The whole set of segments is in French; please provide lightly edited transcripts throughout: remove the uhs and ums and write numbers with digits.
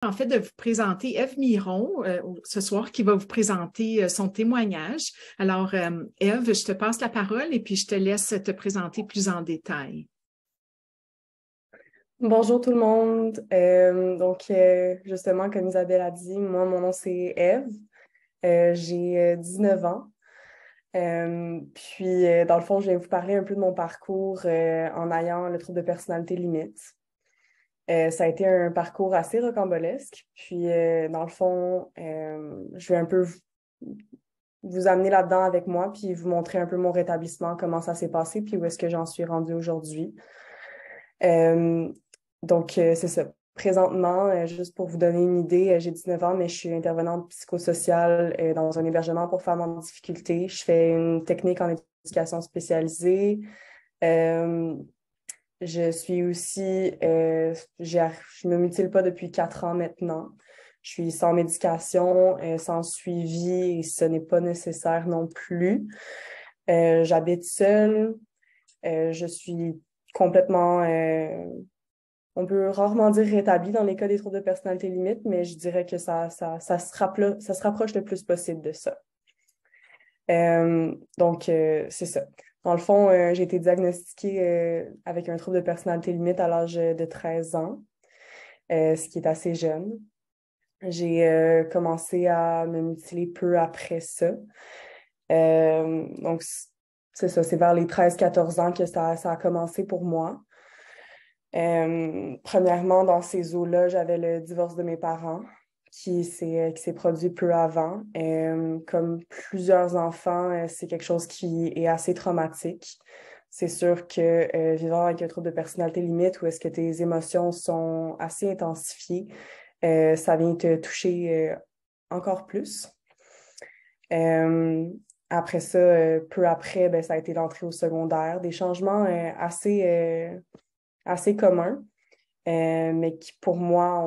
En fait, de vous présenter Ève Miron ce soir, qui va vous présenter son témoignage. Alors, Ève, je te passe la parole et puis je te laisse te présenter plus en détail. Bonjour tout le monde. Justement, comme Isabelle a dit, moi, mon nom c'est Ève. J'ai 19 ans. Dans le fond, je vais vous parler un peu de mon parcours en ayant le trouble de personnalité limite. Ça a été un parcours assez rocambolesque. Dans le fond, je vais un peu vous amener là-dedans avec moi, puis vous montrer un peu mon rétablissement, comment ça s'est passé, puis où est-ce que j'en suis rendue aujourd'hui. Euh, c'est ça. Présentement, juste pour vous donner une idée, j'ai 19 ans, mais je suis intervenante psychosociale dans un hébergement pour femmes en difficulté. Je fais une technique en éducation spécialisée. Euh, je suis aussi, je me mutile pas depuis 4 ans maintenant. Je suis sans médication, sans suivi, et ce n'est pas nécessaire non plus. J'habite seule. Je suis complètement, on peut rarement dire rétablie dans les cas des troubles de personnalité limite, mais je dirais que ça se rapproche le plus possible de ça. C'est ça. Dans le fond, j'ai été diagnostiquée avec un trouble de personnalité limite à l'âge de 13 ans, ce qui est assez jeune. J'ai commencé à me mutiler peu après ça. Donc, c'est ça, c'est vers les 13-14 ans que ça a commencé pour moi. Premièrement, dans ces eaux-là, j'avais le divorce de mes parents qui s'est produit peu avant. Comme plusieurs enfants, c'est quelque chose qui est assez traumatique. C'est sûr que vivant avec un trouble de personnalité limite, où est-ce que tes émotions sont assez intensifiées, ça vient te toucher encore plus. Après ça, peu après, ben, ça a été l'entrée au secondaire, des changements assez communs, mais qui pour moi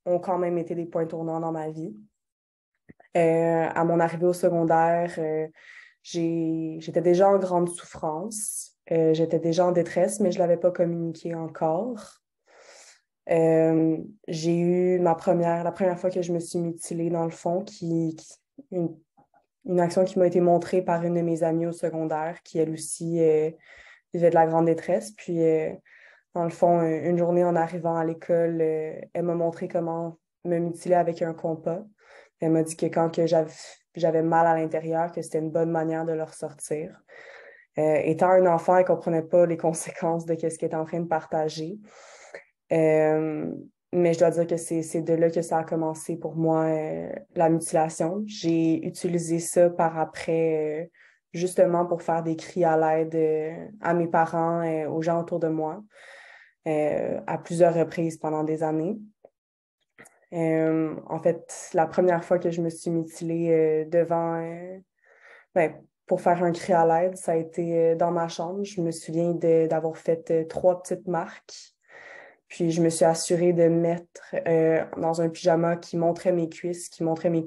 ont quand même été des points tournants dans ma vie. À mon arrivée au secondaire, j'étais déjà en grande souffrance. J'étais déjà en détresse, mais je ne l'avais pas communiqué encore. J'ai eu la première fois que je me suis mutilée, dans le fond, une, une action qui m'a été montrée par une de mes amies au secondaire, qui elle aussi vivait de la grande détresse. Dans le fond, une journée en arrivant à l'école, elle m'a montré comment me mutiler avec un compas. Elle m'a dit que quand que j'avais mal à l'intérieur, que c'était une bonne manière de le ressortir. Étant un enfant, elle ne comprenait pas les conséquences de ce qu'elle était en train de partager. Euh, mais je dois dire que c'est de là que ça a commencé pour moi, la mutilation. J'ai utilisé ça par après, justement pour faire des cris à l'aide à mes parents, aux gens autour de moi, à plusieurs reprises pendant des années. En fait, la première fois que je me suis mutilée pour faire un cri à l'aide, ça a été dans ma chambre. Je me souviens d'avoir fait 3 petites marques. Puis je me suis assurée de mettre dans un pyjama qui montrait mes cuisses, qui montrait mes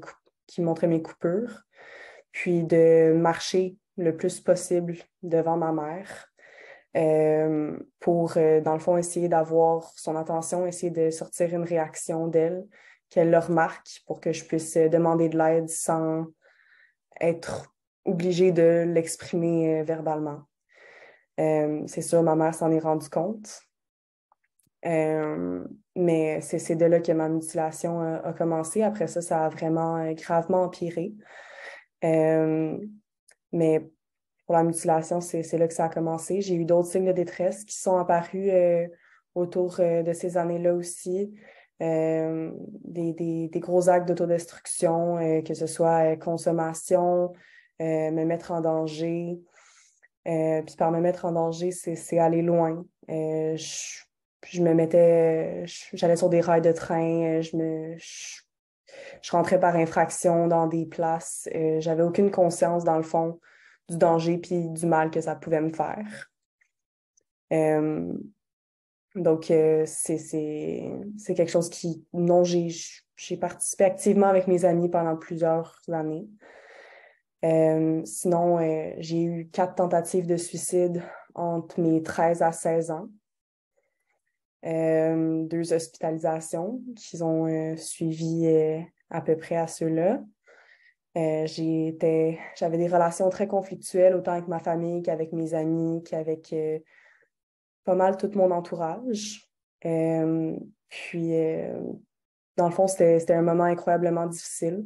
coupures, puis de marcher le plus possible devant ma mère pour, dans le fond, essayer d'avoir son attention, essayer de sortir une réaction d'elle, qu'elle le remarque pour que je puisse demander de l'aide sans être obligée de l'exprimer verbalement. C'est sûr, ma mère s'en est rendue compte. Mais c'est de là que ma mutilation a commencé. Après ça, ça a vraiment gravement empiré. Euh, mais pour la mutilation, c'est là que ça a commencé. J'ai eu d'autres signes de détresse qui sont apparus autour de ces années-là aussi. Des gros actes d'autodestruction, que ce soit consommation, me mettre en danger. Puis par me mettre en danger, c'est aller loin. J'allais sur des rails de train, je rentrais par infraction dans des places. J'avais aucune conscience, dans le fond, du danger puis du mal que ça pouvait me faire. Euh, c'est quelque chose non, j'ai participé activement avec mes amis pendant plusieurs années. Sinon, j'ai eu 4 tentatives de suicide entre mes 13 à 16 ans. 2 hospitalisations qui ont suivi à peu près à ceux-là. J'avais des relations très conflictuelles, autant avec ma famille qu'avec mes amis, qu'avec pas mal tout mon entourage. Puis, dans le fond, c'était un moment incroyablement difficile.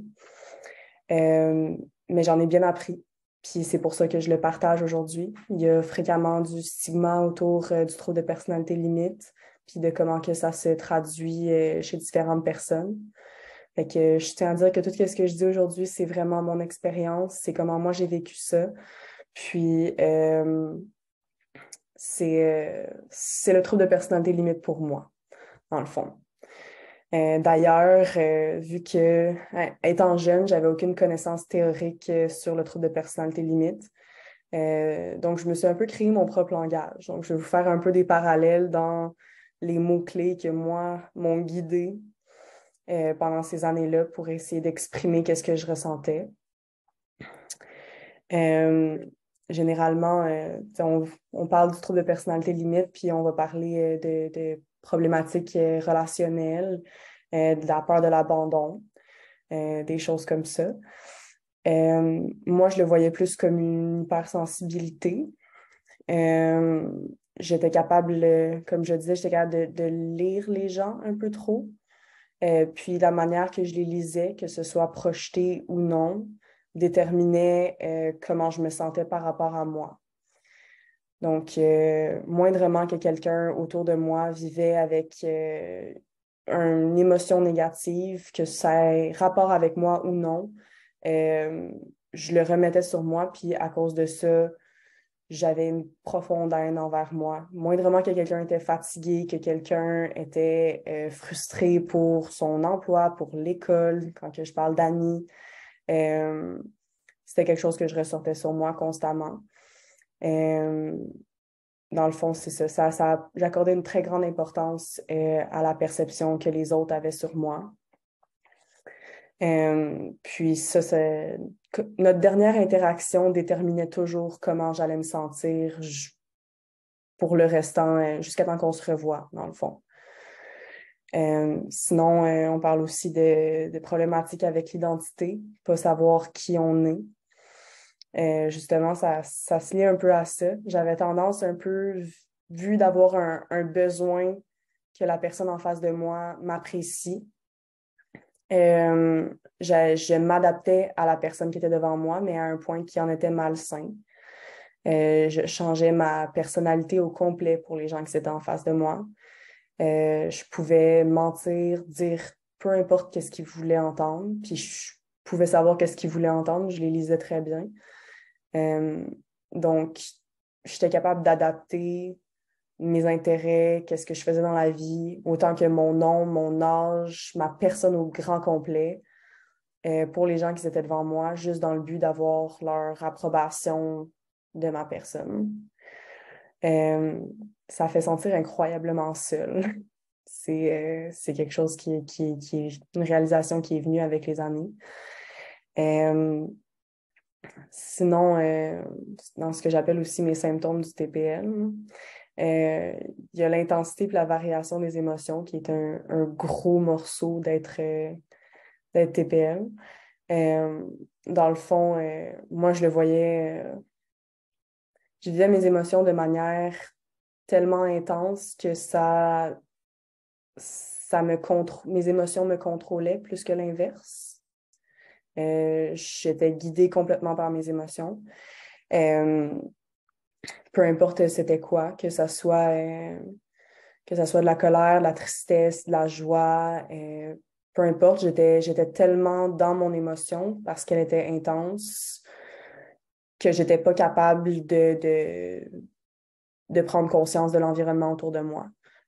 Mais j'en ai bien appris. Puis c'est pour ça que je le partage aujourd'hui. Il y a fréquemment du stigma autour du trouble de personnalité limite, puis de comment que ça se traduit chez différentes personnes. Fait que je tiens à dire que tout ce que je dis aujourd'hui, c'est vraiment mon expérience, c'est comment moi j'ai vécu ça. Puis c'est le trouble de personnalité limite pour moi, dans le fond. D'ailleurs, vu que, étant jeune, j'avais aucune connaissance théorique sur le trouble de personnalité limite. Donc, je me suis un peu créé mon propre langage. Donc, je vais vous faire un peu des parallèles dans les mots-clés que moi m'ont guidée pendant ces années-là pour essayer d'exprimer qu'est-ce que je ressentais. Généralement, on parle du trouble de personnalité limite, puis on va parler de problématiques relationnelles, de la peur de l'abandon, des choses comme ça. Moi, je le voyais plus comme une hypersensibilité. J'étais capable, comme je disais, j'étais capable de lire les gens un peu trop. Puis la manière que je les lisais, que ce soit projeté ou non, déterminait comment je me sentais par rapport à moi. Donc, moindrement que quelqu'un autour de moi vivait avec une émotion négative, que ça ait rapport avec moi ou non, je le remettais sur moi, puis à cause de ça, j'avais une profonde haine envers moi. Moindrement que quelqu'un était fatigué, que quelqu'un était frustré pour son emploi, pour l'école, quand que je parle d'amis, c'était quelque chose que je ressortais sur moi constamment. Dans le fond, c'est ça. J'accordais une très grande importance à la perception que les autres avaient sur moi. Puis ça, notre dernière interaction déterminait toujours comment j'allais me sentir pour le restant, jusqu'à temps qu'on se revoie, dans le fond. Sinon, on parle aussi de problématiques avec l'identité, pas savoir qui on est. Justement, ça se lie un peu à ça. J'avais tendance un peu, vu d'avoir un besoin que la personne en face de moi m'apprécie. Je m'adaptais à la personne qui était devant moi, mais à un point qui en était malsain. Je changeais ma personnalité au complet pour les gens qui étaient en face de moi. Je pouvais mentir, dire peu importe qu'est-ce qu'ils voulaient entendre, puis je pouvais savoir qu'est-ce qu'ils voulaient entendre, je les lisais très bien. Donc, j'étais capable d'adapter mes intérêts, qu'est-ce que je faisais dans la vie, autant que mon nom, mon âge, ma personne au grand complet, pour les gens qui étaient devant moi, juste dans le but d'avoir leur approbation de ma personne. Ça fait sentir incroyablement seul. C'est quelque chose qui est une réalisation qui est venue avec les années. Sinon, dans ce que j'appelle aussi mes symptômes du TPL, il y a l'intensité et la variation des émotions qui est un gros morceau d'être TPL. Dans le fond, moi, je le voyais, je vivais mes émotions de manière tellement intense que mes émotions me contrôlaient plus que l'inverse. J'étais guidée complètement par mes émotions. Peu importe c'était quoi, que ça soit de la colère, de la tristesse, de la joie, peu importe, j'étais tellement dans mon émotion parce qu'elle était intense que j'étais pas capable de prendre conscience de l'environnement autour de moi.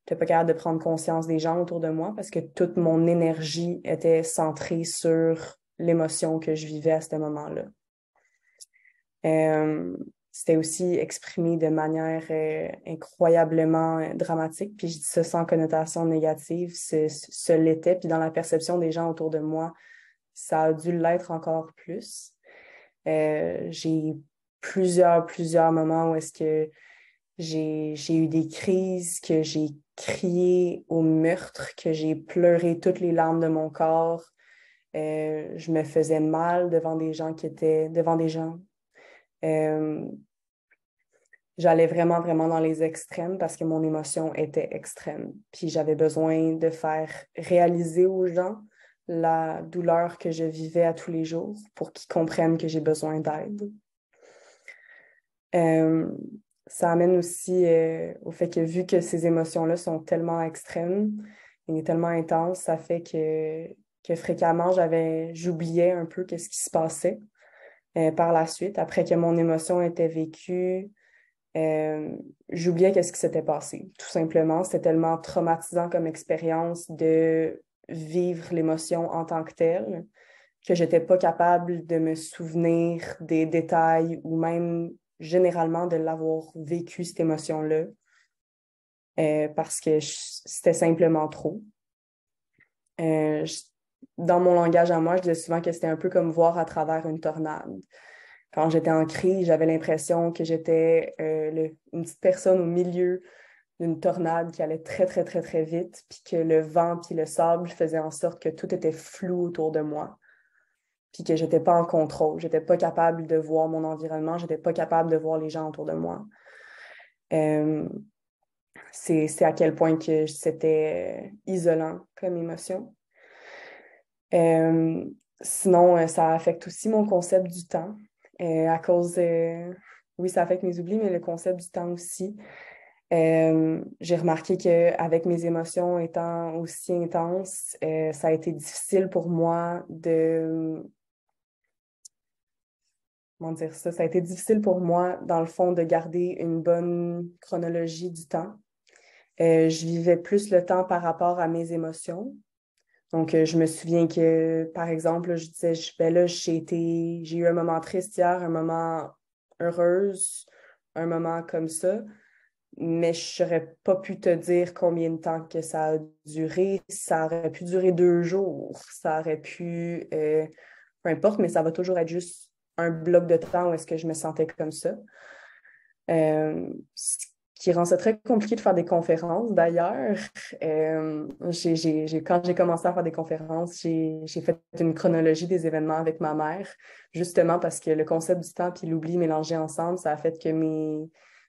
Je n'étais pas capable de prendre conscience des gens autour de moi parce que toute mon énergie était centrée sur l'émotion que je vivais à ce moment-là. C'était aussi exprimé de manière incroyablement dramatique, puis je dis ça sans connotation négative, ce l'était, puis dans la perception des gens autour de moi, ça a dû l'être encore plus. J'ai plusieurs moments où est-ce que J'ai eu des crises, que j'ai crié au meurtre, que j'ai pleuré toutes les larmes de mon corps. Je me faisais mal devant des gens devant des gens. Euh, J'allais vraiment, vraiment dans les extrêmes parce que mon émotion était extrême. Puis j'avais besoin de faire réaliser aux gens la douleur que je vivais à tous les jours pour qu'ils comprennent que j'ai besoin d'aide. Euh, Ça amène aussi au fait que vu que ces émotions-là sont tellement extrêmes et tellement intenses, ça fait que fréquemment, j'oubliais un peu qu'est-ce qui se passait par la suite. Après que mon émotion était vécue, j'oubliais qu'est-ce qui s'était passé. Tout simplement, c'était tellement traumatisant comme expérience de vivre l'émotion en tant que telle que j'étais pas capable de me souvenir des détails ou même généralement de l'avoir vécu, cette émotion-là, parce que c'était simplement trop. Euh, je- Dans mon langage à moi, je disais souvent que c'était un peu comme voir à travers une tornade. Quand j'étais en crise, j'avais l'impression que j'étais une petite personne au milieu d'une tornade qui allait très, très, très, très vite, puis que le vent puis le sable faisaient en sorte que tout était flou autour de moi, puis que j'étais pas en contrôle. J'étais pas capable de voir mon environnement, j'étais pas capable de voir les gens autour de moi. Euh, c'est à quel point que c'était isolant comme émotion. Euh, Sinon, ça affecte aussi mon concept du temps. À cause, oui, ça affecte mes oublis, mais le concept du temps aussi. J'ai remarqué qu'avec mes émotions étant aussi intenses, ça a été difficile pour moi comment dire ça? Ça a été difficile pour moi, dans le fond, de garder une bonne chronologie du temps. Je vivais plus le temps par rapport à mes émotions. Donc, je me souviens que, par exemple, je disais, ben là, j'ai eu un moment triste hier, un moment heureuse, un moment comme ça, mais je n'aurais pas pu te dire combien de temps que ça a duré. Ça aurait pu durer 2 jours, ça aurait pu, peu importe, mais ça va toujours être juste un bloc de temps où est-ce que je me sentais comme ça. Ce qui rend ça très compliqué de faire des conférences. D'ailleurs, quand j'ai commencé à faire des conférences, j'ai fait une chronologie des événements avec ma mère, justement parce que le concept du temps et l'oubli mélangés ensemble, ça a fait que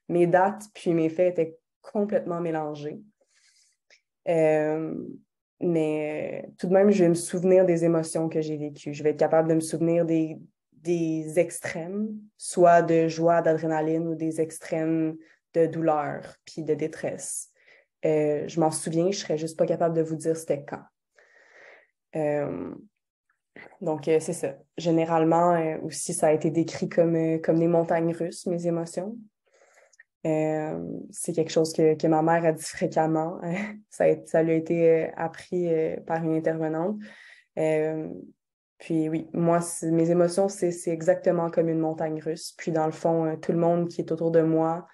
mes dates puis mes faits étaient complètement mélangés. Euh, mais tout de même, je vais me souvenir des émotions que j'ai vécues. Je vais être capable de me souvenir des extrêmes, soit de joie, d'adrénaline ou des extrêmes de douleur puis de détresse. Je m'en souviens, je serais juste pas capable de vous dire c'était quand. Euh, donc, c'est ça. Généralement, aussi, ça a été décrit comme des montagnes russes, mes émotions. C'est quelque chose que ma mère a dit fréquemment. Ça lui a été appris par une intervenante. Euh, Puis oui, moi, mes émotions, c'est exactement comme une montagne russe. Puis dans le fond, tout le monde qui est autour de moi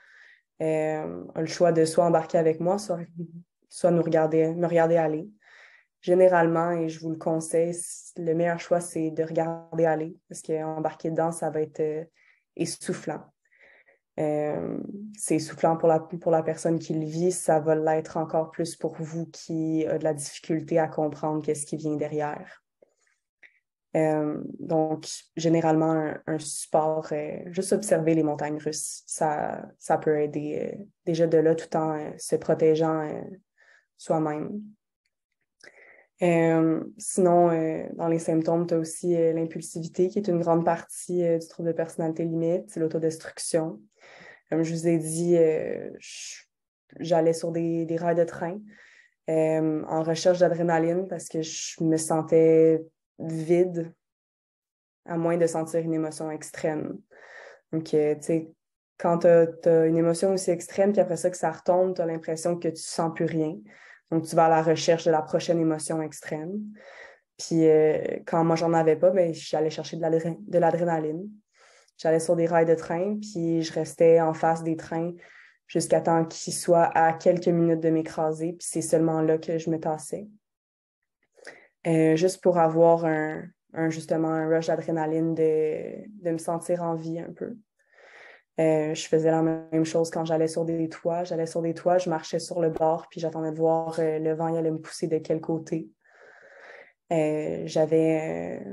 a le choix de soit embarquer avec moi, soit me regarder aller. Généralement, et je vous le conseille, le meilleur choix, c'est de regarder aller, parce qu'embarquer dedans, ça va être essoufflant. C'est essoufflant pour la personne qui le vit, ça va l'être encore plus pour vous qui a de la difficulté à comprendre qu'est-ce qui vient derrière. Donc, généralement, un support, juste observer les montagnes russes, ça peut aider déjà de là tout en se protégeant soi-même. Sinon, dans les symptômes, tu as aussi l'impulsivité qui est une grande partie du trouble de personnalité limite, c'est l'autodestruction. Comme je vous ai dit, j'allais sur des rails de train en recherche d'adrénaline parce que je me sentais vide à moins de sentir une émotion extrême. Donc, tu sais, quand tu as une émotion aussi extrême, puis après ça que ça retombe, tu as l'impression que tu sens plus rien. Donc, tu vas à la recherche de la prochaine émotion extrême. Puis, quand moi, j'en avais pas, ben, j'allais chercher de l'adrénaline. J'allais sur des rails de train, puis je restais en face des trains jusqu'à temps qu'ils soient à quelques minutes de m'écraser. Puis c'est seulement là que je me tassais. Juste pour avoir justement un rush d'adrénaline de me sentir en vie un peu. Je faisais la même chose quand j'allais sur des toits. J'allais sur des toits, je marchais sur le bord, puis j'attendais de voir le vent il allait me pousser de quel côté. J'avais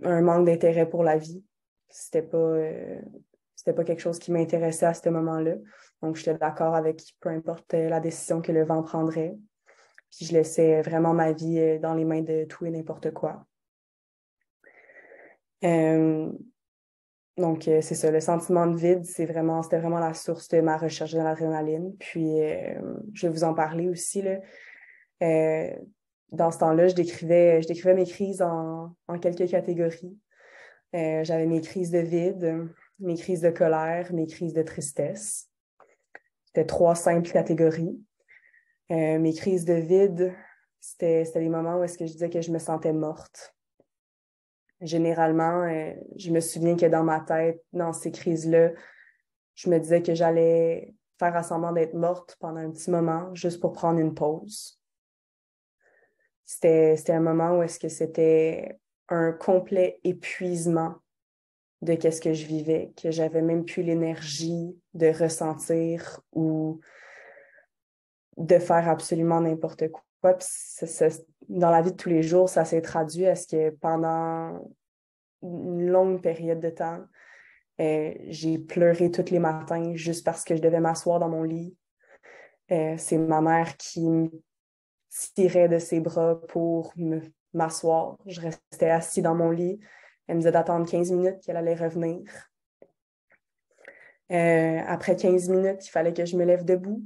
un manque d'intérêt pour la vie. C'était pas quelque chose qui m'intéressait à ce moment-là. Donc, j'étais d'accord avec peu importe la décision que le vent prendrait. Puis, je laissais vraiment ma vie dans les mains de tout et n'importe quoi. Donc, c'est ça, le sentiment de vide, c'était vraiment la source de ma recherche de l'adrénaline. Puis, je vais vous en parler aussi, là. Euh, Dans ce temps-là, je décrivais mes crises en quelques catégories. J'avais mes crises de vide, mes crises de colère, mes crises de tristesse. C'était 3 simples catégories. Mes crises de vide, c'était les moments où est-ce que je disais que je me sentais morte. Généralement, je me souviens que dans ma tête, dans ces crises-là, je me disais que j'allais faire semblant d'être morte pendant un petit moment, juste pour prendre une pause. C'était un moment où est-ce que c'était un complet épuisement de qu'est-ce que je vivais, que j'avais même plus l'énergie de ressentir ou de faire absolument n'importe quoi. Puis dans la vie de tous les jours, ça s'est traduit à ce que pendant une longue période de temps, j'ai pleuré tous les matins juste parce que je devais m'asseoir dans mon lit. C'est ma mère qui me tirait de ses bras pour m'asseoir. Je restais assis dans mon lit. Elle me disait d'attendre 15 minutes qu'elle allait revenir. Après 15 minutes, il fallait que je me lève debout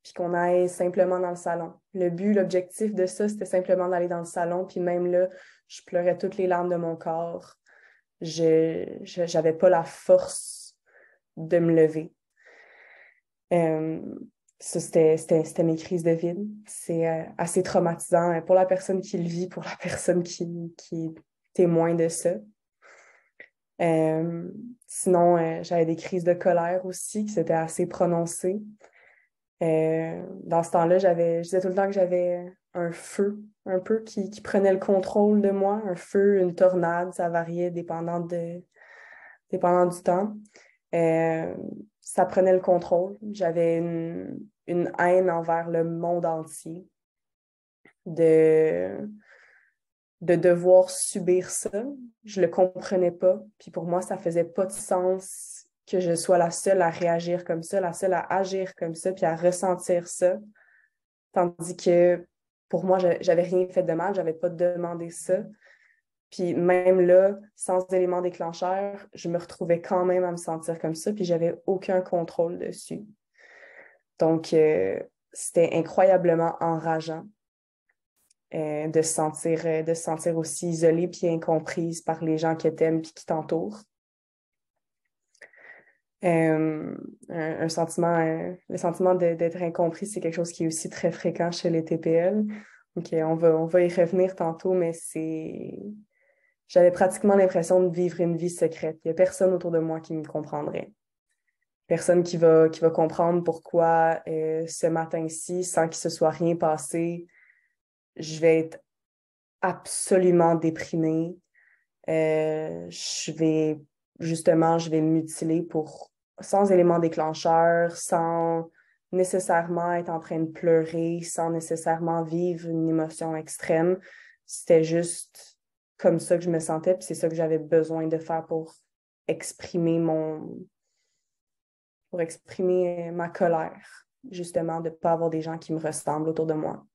puis qu'on aille simplement dans le salon. L'objectif de ça, c'était simplement d'aller dans le salon. Puis même là, je pleurais toutes les larmes de mon corps. J'avais pas la force de me lever. Ça, c'était mes crises de vide. C'est assez traumatisant pour la personne qui le vit, pour la personne qui est témoin de ça. Sinon, j'avais des crises de colère aussi, qui s'étaient assez prononcées. Dans ce temps-là, je disais tout le temps que j'avais un feu un peu qui prenait le contrôle de moi. Un feu, une tornade, ça variait dépendant du temps. Ça prenait le contrôle. J'avais une haine envers le monde entier de devoir subir ça. Je le comprenais pas. Puis pour moi, ça faisait pas de sens que je sois la seule à réagir comme ça, la seule à agir comme ça, puis à ressentir ça. Tandis que pour moi, j'avais rien fait de mal, j'avais pas demandé ça. Puis même là, sans élément déclencheur, je me retrouvais quand même à me sentir comme ça, puis j'avais aucun contrôle dessus. Donc, c'était incroyablement enrageant de se sentir aussi isolée puis incomprise par les gens qui t'aiment puis qui t'entourent. Le sentiment d'être incompris, c'est quelque chose qui est aussi très fréquent chez les TPL. Donc, on va y revenir tantôt, mais j'avais pratiquement l'impression de vivre une vie secrète. Il n'y a personne autour de moi qui me comprendrait. Personne qui va comprendre pourquoi ce matin-ci, sans qu'il se soit rien passé, je vais être absolument déprimée. Je vais me mutiler sans élément déclencheur, sans nécessairement être en train de pleurer, sans nécessairement vivre une émotion extrême. C'était juste comme ça que je me sentais, puis c'est ça que j'avais besoin de faire pour exprimer ma colère, justement, de ne pas avoir des gens qui me ressemblent autour de moi.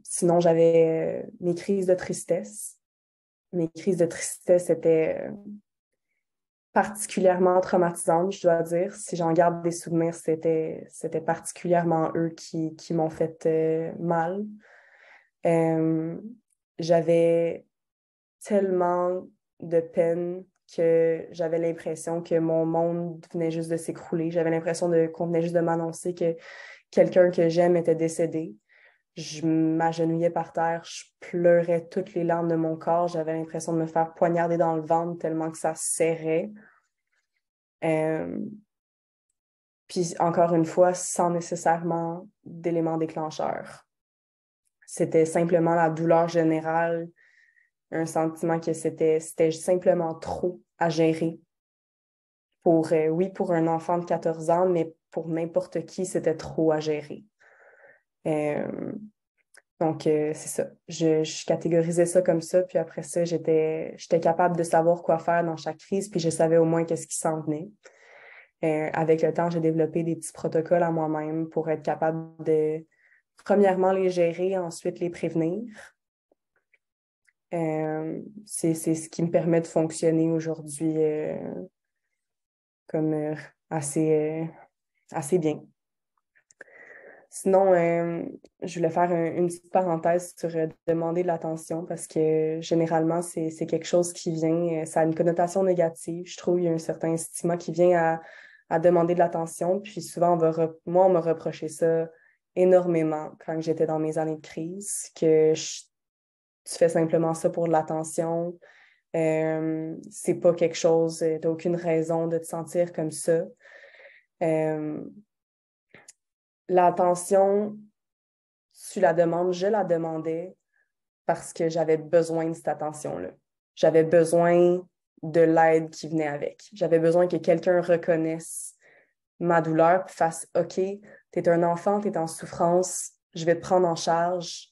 Sinon, j'avais mes crises de tristesse. Mes crises de tristesse étaient particulièrement traumatisantes, je dois dire. Si j'en garde des souvenirs, c'était particulièrement eux qui m'ont fait mal. J'avais tellement de peine que j'avais l'impression que mon monde venait juste de s'écrouler. J'avais l'impression qu'on venait juste de m'annoncer que quelqu'un que j'aime était décédé. Je m'agenouillais par terre, je pleurais toutes les larmes de mon corps. J'avais l'impression de me faire poignarder dans le ventre tellement que ça serrait. Puis encore une fois, sans nécessairement d'éléments déclencheurs. C'était simplement la douleur générale un sentiment que c'était simplement trop à gérer. Oui, pour un enfant de 14 ans, mais pour n'importe qui, c'était trop à gérer. Donc, c'est ça. Je catégorisais ça comme ça, puis après ça, j'étais capable de savoir quoi faire dans chaque crise, puis je savais au moins qu'est-ce qui s'en venait. Avec le temps, j'ai développé des petits protocoles à moi-même pour être capable de, premièrement, les gérer, ensuite les prévenir. C'est ce qui me permet de fonctionner aujourd'hui comme assez bien. Sinon, je voulais faire une petite parenthèse sur demander de l'attention parce que généralement, c'est quelque chose qui vient, ça a une connotation négative. Je trouve qu'il y a un certain stigma qui vient à demander de l'attention. Puis souvent, moi, on m'a reproché ça énormément quand j'étais dans mes années de crise, tu fais simplement ça pour de l'attention. C'est pas quelque chose, t'as aucune raison de te sentir comme ça. L'attention, tu la demandes, je la demandais parce que j'avais besoin de cette attention-là. J'avais besoin de l'aide qui venait avec. J'avais besoin que quelqu'un reconnaisse ma douleur et fasse « OK, t'es un enfant, t'es en souffrance, je vais te prendre en charge.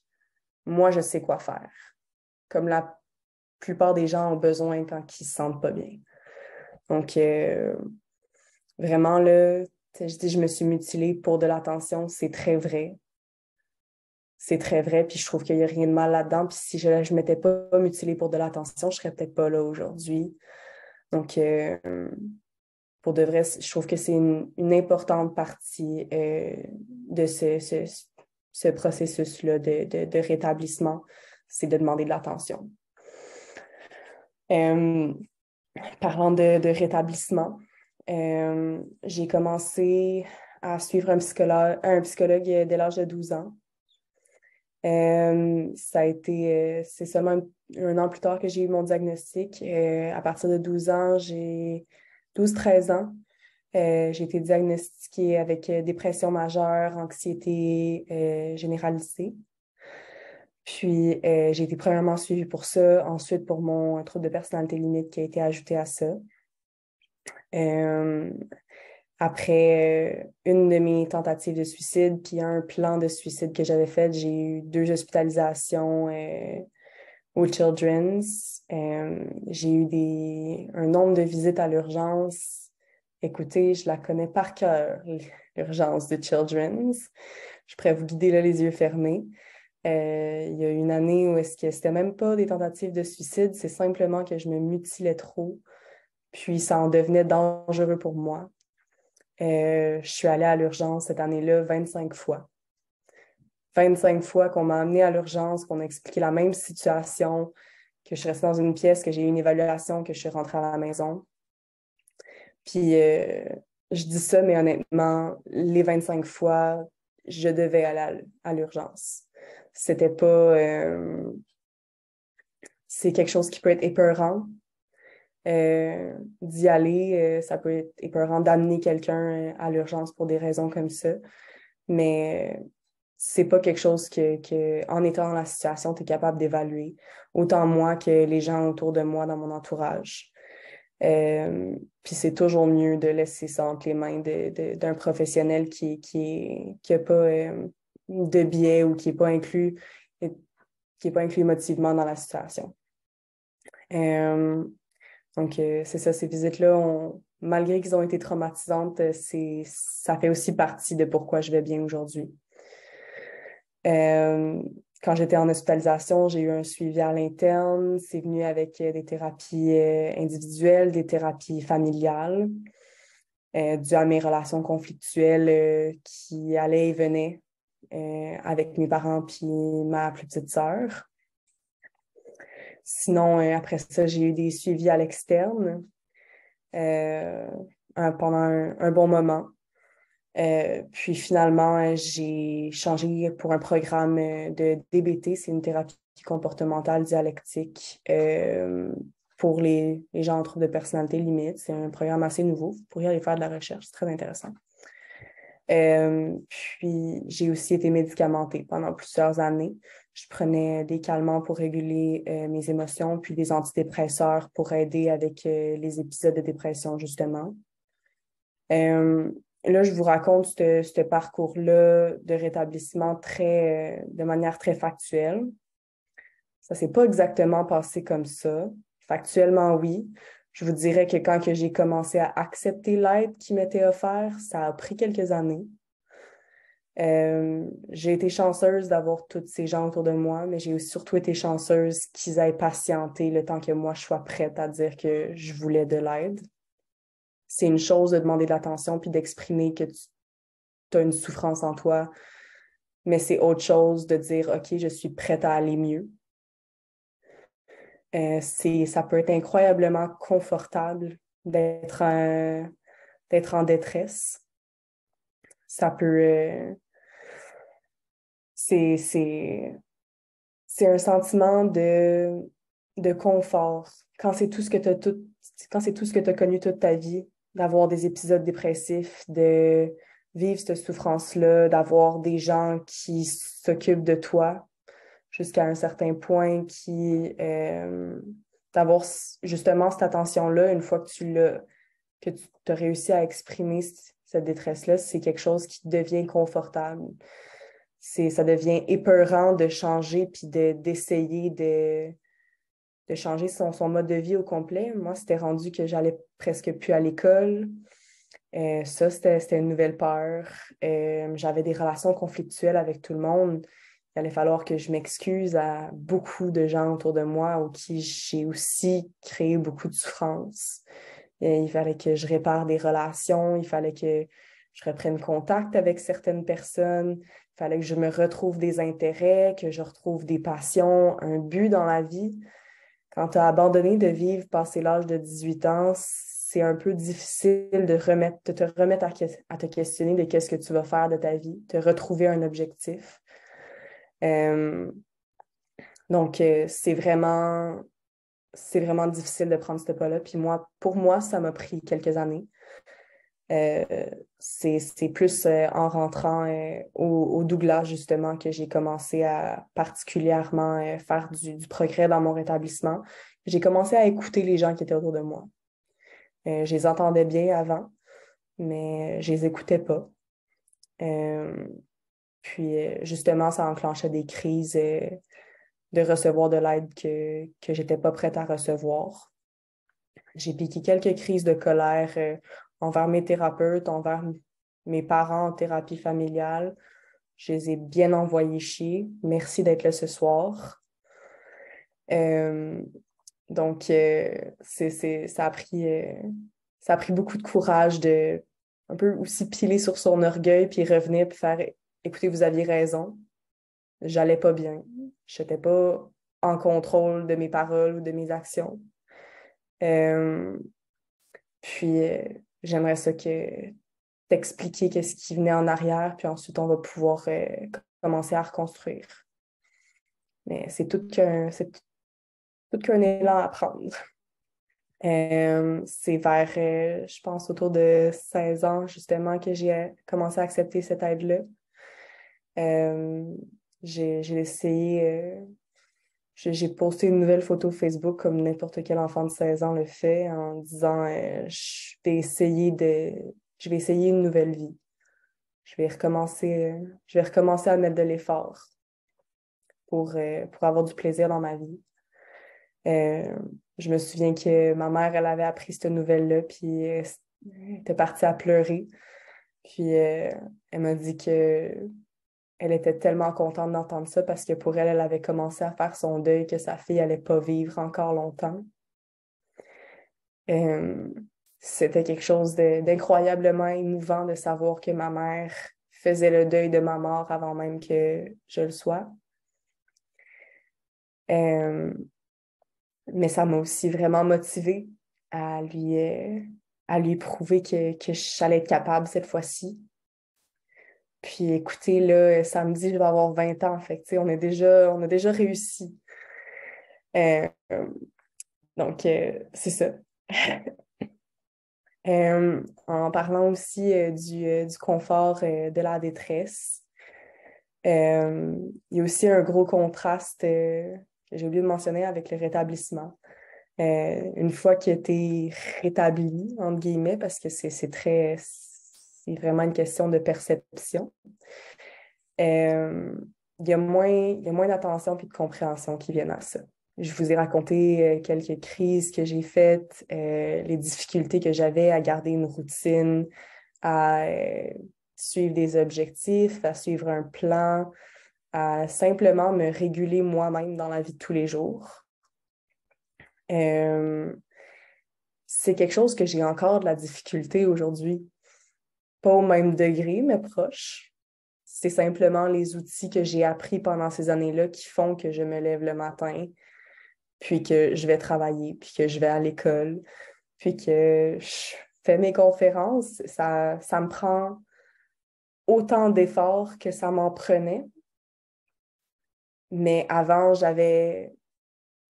Moi, je sais quoi faire. » Comme la plupart des gens ont besoin quand ils se sentent pas bien. Donc, vraiment, là, je dis, je me suis mutilée pour de l'attention, c'est très vrai. C'est très vrai, puis je trouve qu'il n'y a rien de mal là-dedans. Puis si je ne m'étais pas mutilée pour de l'attention, je ne serais peut-être pas là aujourd'hui. Donc, pour de vrai, je trouve que c'est une importante partie de ce processus-là de rétablissement, c'est de demander de l'attention. Parlant de rétablissement, j'ai commencé à suivre un psychologue dès l'âge de 12 ans. C'est seulement un an plus tard que j'ai eu mon diagnostic. À partir de 12 ans, 13 ans, j'ai été diagnostiquée avec dépression majeure, anxiété généralisée. Puis, j'ai été premièrement suivie pour ça, ensuite pour mon trouble de personnalité limite qui a été ajouté à ça. Après une de mes tentatives de suicide, puis un plan de suicide que j'avais fait, j'ai eu 2 hospitalisations au Children's. J'ai eu un nombre de visites à l'urgence. Écoutez, je la connais par cœur, l'urgence de Children's. Je pourrais vous guider là, les yeux fermés. Il y a une année où est-ce que c'était même pas des tentatives de suicide, c'est simplement que je me mutilais trop, puis ça en devenait dangereux pour moi. Je suis allée à l'urgence cette année-là 25 fois. 25 fois qu'on m'a amenée à l'urgence, qu'on m'a expliqué la même situation, que je suis restée dans une pièce, que j'ai eu une évaluation, que je suis rentrée à la maison. Puis, je dis ça, mais honnêtement, les 25 fois, je devais aller à l'urgence. C'était pas... c'est quelque chose qui peut être épeurant. D'y aller, ça peut être épeurant d'amener quelqu'un à l'urgence pour des raisons comme ça. Mais c'est pas quelque chose que en étant dans la situation, tu es capable d'évaluer. Autant moi que les gens autour de moi dans mon entourage. Puis c'est toujours mieux de laisser ça entre les mains d'un professionnel qui a pas de biais ou qui n'est pas inclus émotivement dans la situation. Donc, c'est ça, ces visites-là, malgré qu'ils ont été traumatisantes, ça fait aussi partie de pourquoi je vais bien aujourd'hui. Quand j'étais en hospitalisation, j'ai eu un suivi à l'interne. C'est venu avec des thérapies individuelles, des thérapies familiales, dû à mes relations conflictuelles qui allaient et venaient avec mes parents puis ma plus petite sœur. Sinon, après ça, j'ai eu des suivis à l'externe pendant un bon moment. Puis finalement, j'ai changé pour un programme de DBT, c'est une thérapie comportementale dialectique pour les gens en trouble de personnalité limite. C'est un programme assez nouveau. Vous pourriez aller faire de la recherche, c'est très intéressant. Puis, j'ai aussi été médicamentée pendant plusieurs années. Je prenais des calmants pour réguler mes émotions, puis des antidépresseurs pour aider avec les épisodes de dépression, justement. Là, je vous raconte ce parcours-là de rétablissement de manière très factuelle. Ça s'est pas exactement passé comme ça. Factuellement, oui. Je vous dirais que quand que j'ai commencé à accepter l'aide qui m'était offerte, ça a pris quelques années. J'ai été chanceuse d'avoir tous ces gens autour de moi, mais j'ai surtout été chanceuse qu'ils aient patienté le temps que moi, je sois prête à dire que je voulais de l'aide. C'est une chose de demander de l'attention puis d'exprimer que tu as une souffrance en toi, mais c'est autre chose de dire, OK, je suis prête à aller mieux. Ça peut être incroyablement confortable d'être en détresse. Ça peut... c'est un sentiment de confort. Quand c'est tout ce que quand c'est tout ce que tu as connu toute ta vie, d'avoir des épisodes dépressifs, de vivre cette souffrance-là, d'avoir des gens qui s'occupent de toi jusqu'à un certain point, d'avoir justement cette attention-là, une fois que tu as réussi à exprimer cette détresse-là, c'est quelque chose qui devient confortable. Ça devient épeurant de changer puis d'essayer de changer son mode de vie au complet. Moi, c'était rendu que j'allais presque plus à l'école. Ça, c'était une nouvelle peur. J'avais des relations conflictuelles avec tout le monde. Il allait falloir que je m'excuse à beaucoup de gens autour de moi aux qui j'ai aussi créé beaucoup de souffrance. Il fallait que je répare des relations, il fallait que je reprenne contact avec certaines personnes, il fallait que je me retrouve des intérêts, que je retrouve des passions, un but dans la vie. Quand tu as abandonné de vivre passé l'âge de 18 ans, c'est un peu difficile de te remettre à te questionner de qu'est-ce que tu vas faire de ta vie, de retrouver un objectif. Donc, c'est vraiment difficile de prendre ce pas-là. Puis pour moi, ça m'a pris quelques années. C'est plus en rentrant au Douglas, justement, que j'ai commencé à particulièrement faire du progrès dans mon rétablissement. J'ai commencé à écouter les gens qui étaient autour de moi. Je les entendais bien avant, mais je les écoutais pas. Puis, justement, ça enclenchait des crises de recevoir de l'aide que j'étais pas prête à recevoir. J'ai piqué quelques crises de colère envers mes thérapeutes, envers mes parents en thérapie familiale. Je les ai bien envoyés chier. Merci d'être là ce soir. Donc, ça a pris beaucoup de courage de un peu aussi piler sur son orgueil puis revenir puis faire écoutez, vous aviez raison. J'allais pas bien. Je n'étais pas en contrôle de mes paroles ou de mes actions. Puis, j'aimerais ça que t'expliquer qu'est-ce qui venait en arrière, puis ensuite, on va pouvoir commencer à reconstruire. Mais c'est tout qu'un élan à prendre. C'est vers, je pense, autour de 16 ans, justement, que j'ai commencé à accepter cette aide-là. J'ai essayé... J'ai posté une nouvelle photo Facebook comme n'importe quel enfant de 16 ans le fait en disant je vais essayer une nouvelle vie. Je vais recommencer à mettre de l'effort pour avoir du plaisir dans ma vie. Je me souviens que ma mère, elle avait appris cette nouvelle-là, puis elle était partie à pleurer. Puis elle m'a dit que elle était tellement contente d'entendre ça parce que pour elle, elle avait commencé à faire son deuil que sa fille n'allait pas vivre encore longtemps. C'était quelque chose d'incroyablement émouvant de savoir que ma mère faisait le deuil de ma mort avant même que je le sois. Mais ça m'a aussi vraiment motivée à lui prouver que j'allais être capable cette fois-ci. Puis écoutez, là, samedi, je vais avoir 20 ans. Fait que, on a déjà réussi. Donc, c'est ça. En parlant aussi du confort de la détresse. Il y a aussi un gros contraste que j'ai oublié de mentionner avec le rétablissement. Une fois qu'il a été rétabli, entre guillemets, parce que c'est vraiment une question de perception, euh, il y a moins d'attention et de compréhension qui viennent à ça. Je vous ai raconté quelques crises que j'ai faites, les difficultés que j'avais à garder une routine, à suivre des objectifs, à suivre un plan, à simplement me réguler moi-même dans la vie de tous les jours. Euh, c'est quelque chose que j'ai encore de la difficulté aujourd'hui. Pas au même degré, mais proche. C'est simplement les outils que j'ai appris pendant ces années-là qui font que je me lève le matin, puis que je vais travailler, puis que je vais à l'école, puis que je fais mes conférences. Ça me prend autant d'efforts que ça m'en prenait. Mais avant, j'avais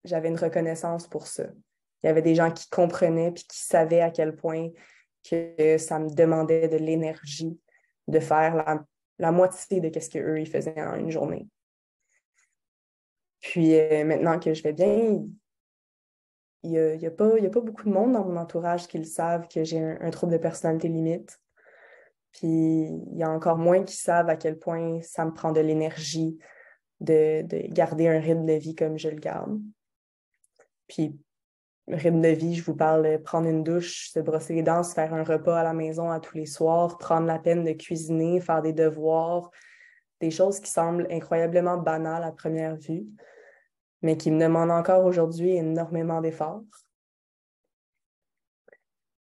une reconnaissance pour ça. Il y avait des gens qui comprenaient puis qui savaient à quel point que ça me demandait de l'énergie de faire la moitié de ce qu'eux, ils faisaient en une journée. Puis maintenant que je vais bien, il y a pas beaucoup de monde dans mon entourage qui le savent que j'ai un trouble de personnalité limite. Puis il y a encore moins qui savent à quel point ça me prend de l'énergie de garder un rythme de vie comme je le garde. Puis rythme de vie, je vous parle de prendre une douche, se brosser les dents, se faire un repas à la maison à tous les soirs, prendre la peine de cuisiner, faire des devoirs, des choses qui semblent incroyablement banales à première vue, mais qui me demandent encore aujourd'hui énormément d'efforts.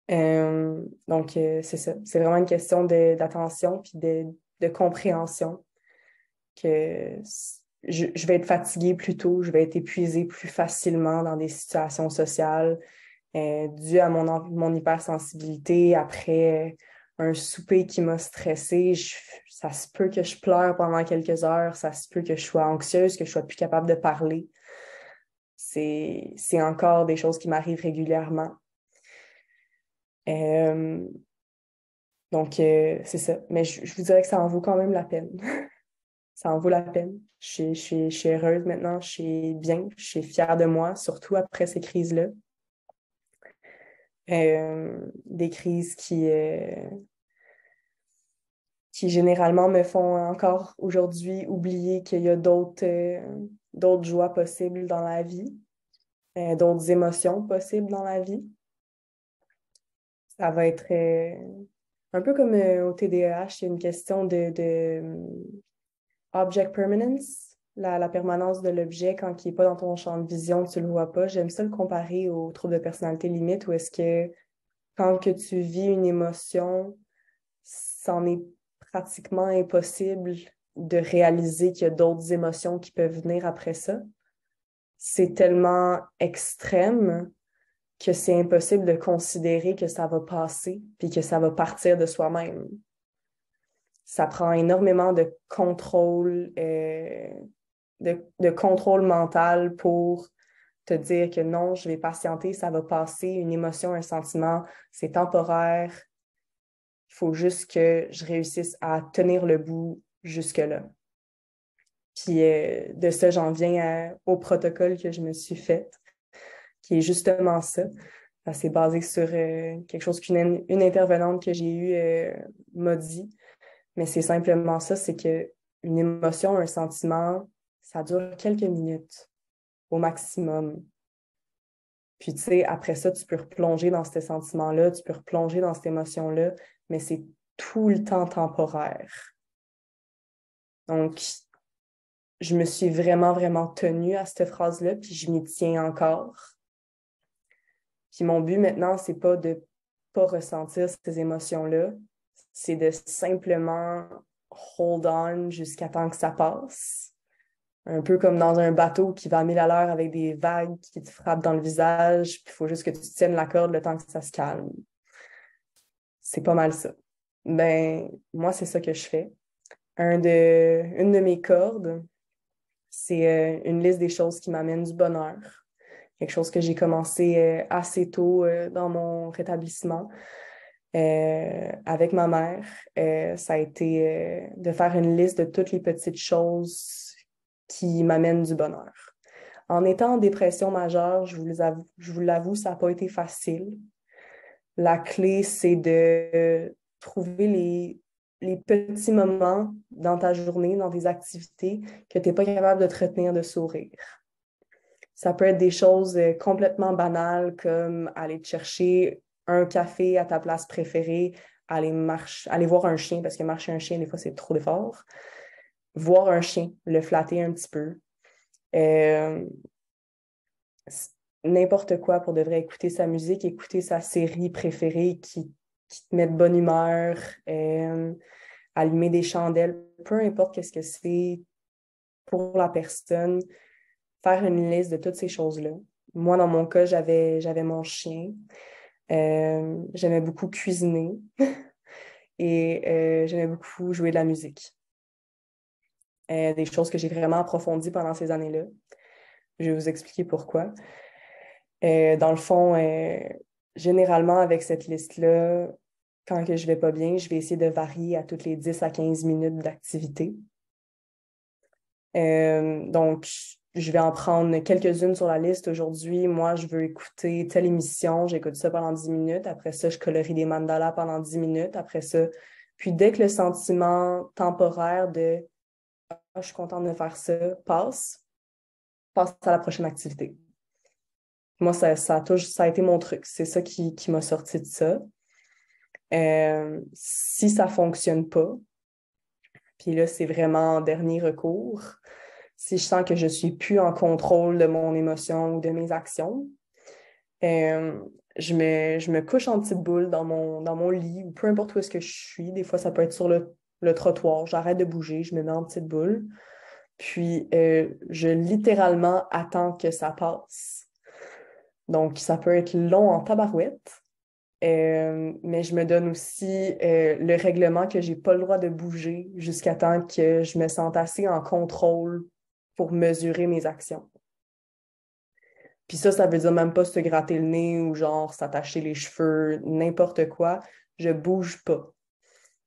C'est ça. C'est vraiment une question d'attention puis de compréhension que je vais être fatiguée plus tôt, je vais être épuisée plus facilement dans des situations sociales dû à mon hypersensibilité. Après un souper qui m'a stressée, ça se peut que je pleure pendant quelques heures, ça se peut que je sois anxieuse, que je sois plus capable de parler. C'est encore des choses qui m'arrivent régulièrement. Euh, c'est ça. Mais je vous dirais que ça en vaut quand même la peine. Ça en vaut la peine. Je suis heureuse maintenant, je suis bien, je suis fière de moi, surtout après ces crises-là. Des crises qui généralement me font encore aujourd'hui oublier qu'il y a d'autres joies possibles dans la vie, d'autres émotions possibles dans la vie. Ça va être un peu comme au TDAH, il y a une question de object permanence, la permanence de l'objet quand il n'est pas dans ton champ de vision, tu ne le vois pas. J'aime ça le comparer au trouble de personnalité limite où est-ce que quand que tu vis une émotion, c'en est pratiquement impossible de réaliser qu'il y a d'autres émotions qui peuvent venir après ça. C'est tellement extrême que c'est impossible de considérer que ça va passer puis que ça va partir de soi-même. Ça prend énormément de contrôle, de contrôle mental pour te dire que non, je vais patienter, ça va passer, une émotion, un sentiment, c'est temporaire. Il faut juste que je réussisse à tenir le bout jusque-là. Puis de ça, j'en viens au protocole que je me suis fait, qui est justement ça. C'est basé sur quelque chose une intervenante que j'ai eue m'a dit. Mais c'est simplement ça, c'est qu'une émotion, un sentiment, ça dure quelques minutes au maximum. Puis, tu sais, après ça, tu peux replonger dans ce sentiment-là, tu peux replonger dans cette émotion-là, mais c'est tout le temps temporaire. Donc, je me suis vraiment, vraiment tenue à cette phrase-là, puis je m'y tiens encore. Puis mon but maintenant, c'est pas de pas ressentir ces émotions-là, c'est de simplement hold on jusqu'à temps que ça passe. Un peu comme dans un bateau qui va à 1000 à l'heure avec des vagues qui te frappent dans le visage, puis il faut juste que tu tiennes la corde le temps que ça se calme. C'est pas mal ça. Ben, moi, c'est ça que je fais. Une de mes cordes, c'est une liste des choses qui m'amènent du bonheur. Quelque chose que j'ai commencé assez tôt dans mon rétablissement. avec ma mère, ça a été de faire une liste de toutes les petites choses qui m'amènent du bonheur. En étant en dépression majeure, je vous l'avoue, ça n'a pas été facile. La clé, c'est de trouver les petits moments dans ta journée, dans tes activités, que tu n'es pas capable de te retenir de sourire. Ça peut être des choses complètement banales comme aller te chercher un café à ta place préférée, aller voir un chien, parce que marcher un chien, des fois, c'est trop d'effort. Voir un chien, le flatter un petit peu. Euh, N'importe quoi pour de vrai, écouter sa musique, écouter sa série préférée qui te met de bonne humeur, allumer des chandelles, peu importe qu'est-ce que c'est pour la personne, faire une liste de toutes ces choses-là. Moi, dans mon cas, j'avais mon chien. J'aimais beaucoup cuisiner et j'aimais beaucoup jouer de la musique. Des choses que j'ai vraiment approfondies pendant ces années-là. Je vais vous expliquer pourquoi. Dans le fond, généralement, avec cette liste-là, quand que je vais pas bien, je vais essayer de varier à toutes les 10 à 15 minutes d'activité. Donc, je vais en prendre quelques-unes sur la liste aujourd'hui. Moi, je veux écouter telle émission, j'écoute ça pendant 10 minutes. Après ça, je colorie des mandalas pendant 10 minutes. Après ça, puis dès que le sentiment temporaire de « Ah, je suis contente de faire ça » passe à la prochaine activité. Moi, ça a été mon truc. C'est ça qui m'a sorti de ça. Si ça ne fonctionne pas, puis là, c'est vraiment en dernier recours, si je sens que je ne suis plus en contrôle de mon émotion ou de mes actions, je me couche en petite boule dans mon lit ou peu importe où est-ce que je suis. Des fois, ça peut être sur le trottoir. J'arrête de bouger, je me mets en petite boule. Puis, je littéralement attends que ça passe. Donc, ça peut être long en tabarouette, mais je me donne aussi le règlement que je n'ai pas le droit de bouger jusqu'à temps que je me sente assez en contrôle pour mesurer mes actions. Puis ça veut dire même pas se gratter le nez ou genre s'attacher les cheveux, n'importe quoi. Je bouge pas.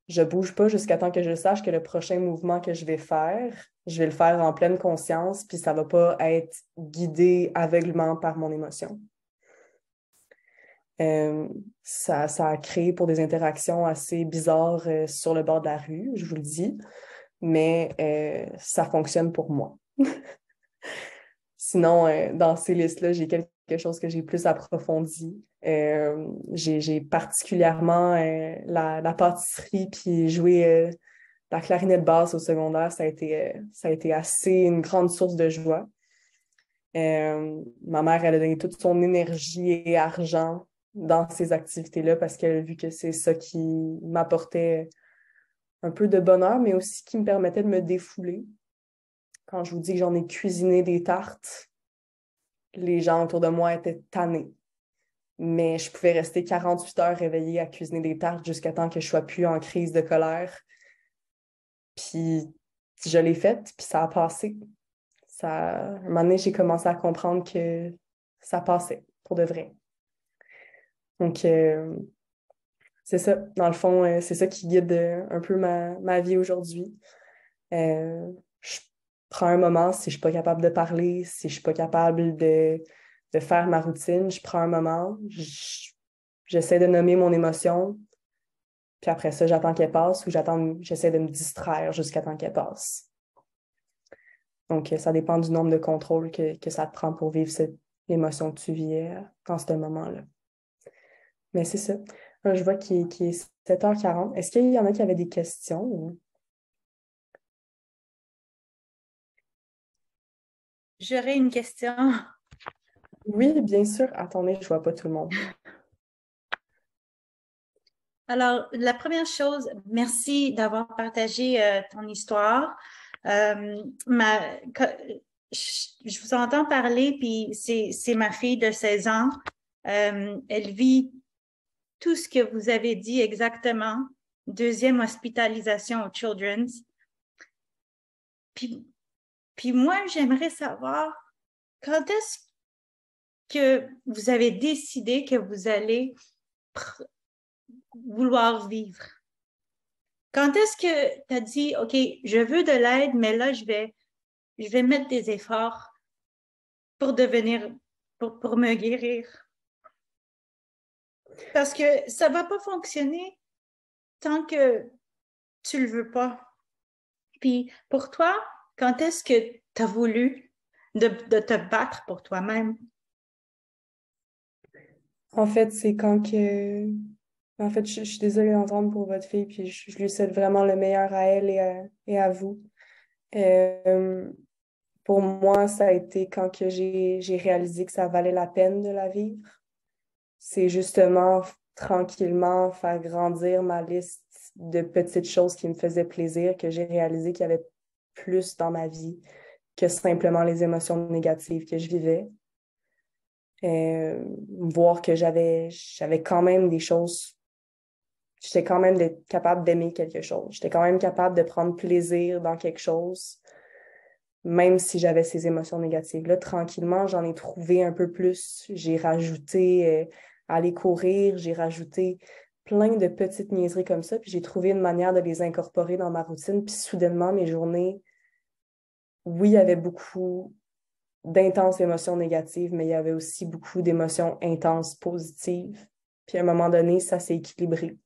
Je bouge pas jusqu'à temps que je sache que le prochain mouvement que je vais le faire en pleine conscience, puis ça va pas être guidé aveuglement par mon émotion. Ça a créé pour des interactions assez bizarres sur le bord de la rue, je vous le dis, mais ça fonctionne pour moi. Sinon, dans ces listes-là, j'ai quelque chose que j'ai plus approfondi. J'ai particulièrement la pâtisserie puis jouer la clarinette basse au secondaire, ça a été assez une grande source de joie. Ma mère, elle a donné toute son énergie et argent dans ces activités-là parce qu'elle a vu que c'est ça qui m'apportait un peu de bonheur, mais aussi qui me permettait de me défouler. Quand je vous dis que j'en ai cuisiné des tartes, les gens autour de moi étaient tannés. Mais je pouvais rester 48 heures réveillée à cuisiner des tartes jusqu'à temps que je sois plus en crise de colère. Puis je l'ai faite, puis ça a passé. À un moment donné, j'ai commencé à comprendre que ça passait, pour de vrai. Donc, c'est ça. Dans le fond, c'est ça qui guide un peu ma vie aujourd'hui. Je prends un moment, si je ne suis pas capable de parler, si je ne suis pas capable de faire ma routine, je prends un moment, j'essaie de nommer mon émotion, puis après ça, j'attends qu'elle passe ou j'essaie de me distraire jusqu'à temps qu'elle passe. Donc, ça dépend du nombre de contrôles que ça te prend pour vivre cette émotion que tu vis dans ce moment-là. Mais c'est ça. Je vois qu'il est 7h40. Est-ce qu'il y en a qui avaient des questions? J'aurais une question. Oui, bien sûr. Attendez, je ne vois pas tout le monde. Alors, la première chose, merci d'avoir partagé ton histoire. Je vous entends parler, puis c'est ma fille de 16 ans. Elle vit tout ce que vous avez dit exactement. Deuxième hospitalisation au Children's. Puis moi, j'aimerais savoir quand est-ce que vous avez décidé que vous allez vouloir vivre? Quand est-ce que tu as dit, OK, je veux de l'aide, mais là, je vais mettre des efforts pour pour me guérir? Parce que ça ne va pas fonctionner tant que tu ne le veux pas. Puis pour toi, quand est-ce que tu as voulu de te battre pour toi-même? En fait, c'est quand que... En fait, je suis désolée d'entendre pour votre fille, puis je lui souhaite vraiment le meilleur à elle et à vous. Euh, pour moi, ça a été quand que j'ai réalisé que ça valait la peine de la vivre. C'est justement tranquillement faire grandir ma liste de petites choses qui me faisaient plaisir, que j'ai réalisé qu'il y avait plus dans ma vie que simplement les émotions négatives que je vivais. Voir que j'avais quand même des choses, j'étais quand même capable d'aimer quelque chose. J'étais quand même capable de prendre plaisir dans quelque chose, même si j'avais ces émotions négatives-là. Tranquillement, j'en ai trouvé un peu plus. J'ai rajouté aller courir, j'ai rajouté plein de petites niaiseries comme ça, puis j'ai trouvé une manière de les incorporer dans ma routine. Puis soudainement, mes journées, oui, il y avait beaucoup d'intenses émotions négatives, mais il y avait aussi beaucoup d'émotions intenses positives. Puis à un moment donné, ça s'est équilibré.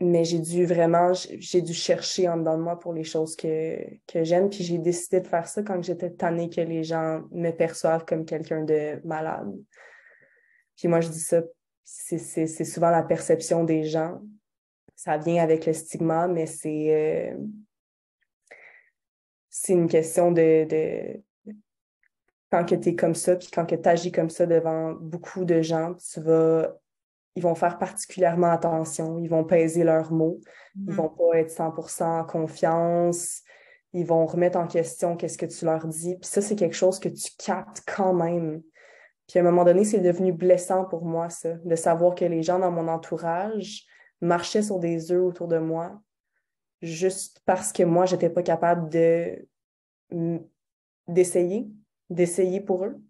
Mais j'ai dû chercher en dedans de moi pour les choses que j'aime. Puis j'ai décidé de faire ça quand j'étais tannée que les gens me perçoivent comme quelqu'un de malade. Puis moi, je dis ça, c'est souvent la perception des gens. Ça vient avec le stigma, mais c'est une question de quand tu es comme ça, puis quand tu agis comme ça devant beaucoup de gens, ils vont faire particulièrement attention, ils vont peser leurs mots, ils vont pas être 100% en confiance, ils vont remettre en question qu'est-ce que tu leur dis. Puis ça, c'est quelque chose que tu captes quand même. Puis à un moment donné, c'est devenu blessant pour moi, ça, de savoir que les gens dans mon entourage marchaient sur des œufs autour de moi juste parce que moi, j'étais pas capable d'essayer pour eux.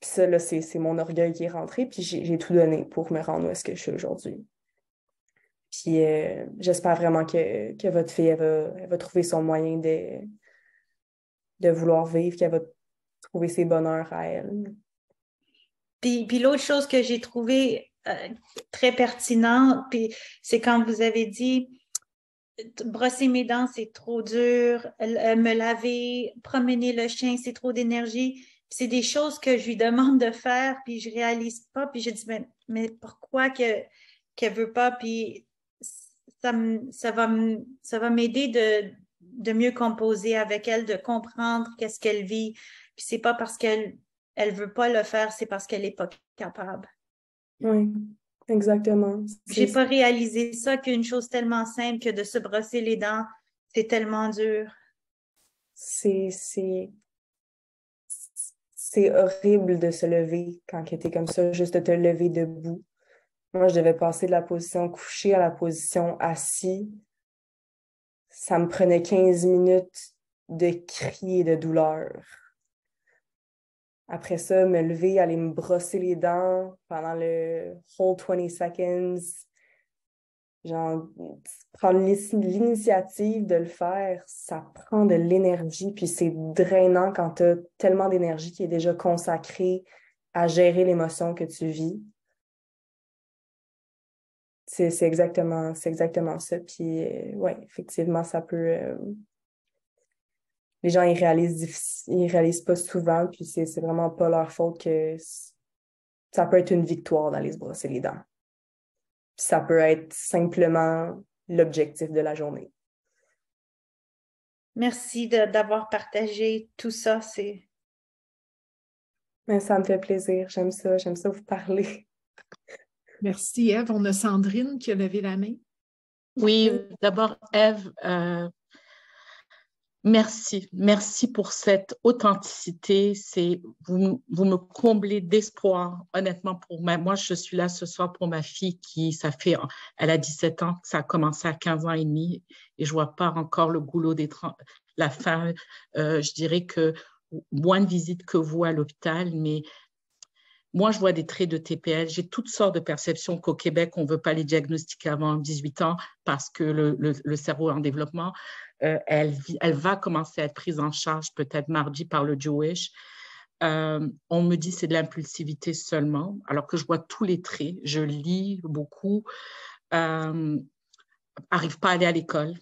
Puis ça, là, c'est mon orgueil qui est rentré, puis j'ai tout donné pour me rendre où est-ce que je suis aujourd'hui. Puis j'espère vraiment que votre fille, elle va trouver son moyen de vouloir vivre, qu'elle va trouver ses bonheurs à elle. Puis l'autre chose que j'ai trouvé très pertinent, puis c'est quand vous avez dit brosser mes dents, c'est trop dur, me laver, promener le chien, c'est trop d'énergie. C'est des choses que je lui demande de faire, puis je réalise pas, puis je dis, mais pourquoi qu'elle veut pas? Puis ça va m'aider de mieux composer avec elle, de comprendre qu'est-ce qu'elle vit. Puis c'est pas parce qu'elle veut pas le faire, c'est parce qu'elle est pas capable. Oui, exactement. J'ai pas réalisé ça qu'une chose tellement simple que de se brosser les dents, c'est tellement dur. C'est horrible de se lever quand tu es comme ça, juste de te lever debout. Moi, je devais passer de la position couchée à la position assis. Ça me prenait 15 minutes de crier de douleur. Après ça, me lever, aller me brosser les dents pendant le whole 20 seconds. Genre, prendre l'initiative de le faire, ça prend de l'énergie, puis c'est drainant quand tu as tellement d'énergie qui est déjà consacrée à gérer l'émotion que tu vis. C'est exactement ça. Puis, ouais, effectivement, ça peut... les gens, ils réalisent pas souvent, puis c'est vraiment pas leur faute que ça peut être une victoire d'aller se brosser les dents. Puis ça peut être simplement l'objectif de la journée. Merci d'avoir partagé tout ça. Mais ça me fait plaisir. J'aime ça vous parler. Merci, Ève. On a Sandrine qui a levé la main. Oui, d'abord, Ève, merci pour cette authenticité. Vous me comblez d'espoir, honnêtement, pour moi, je suis là ce soir pour ma fille elle a 17 ans, ça a commencé à 15 ans et demi et je vois pas encore le goulot la fin. Je dirais que moins de visites que vous à l'hôpital, mais Moi, je vois des traits de TPL. J'ai toutes sortes de perceptions qu'au Québec, on ne veut pas les diagnostiquer avant 18 ans parce que le cerveau est en développement. Elle va commencer à être prise en charge peut-être mardi par le Jewish. On me dit que c'est de l'impulsivité seulement, alors que je vois tous les traits. Je lis beaucoup. Arrive pas à aller à l'école,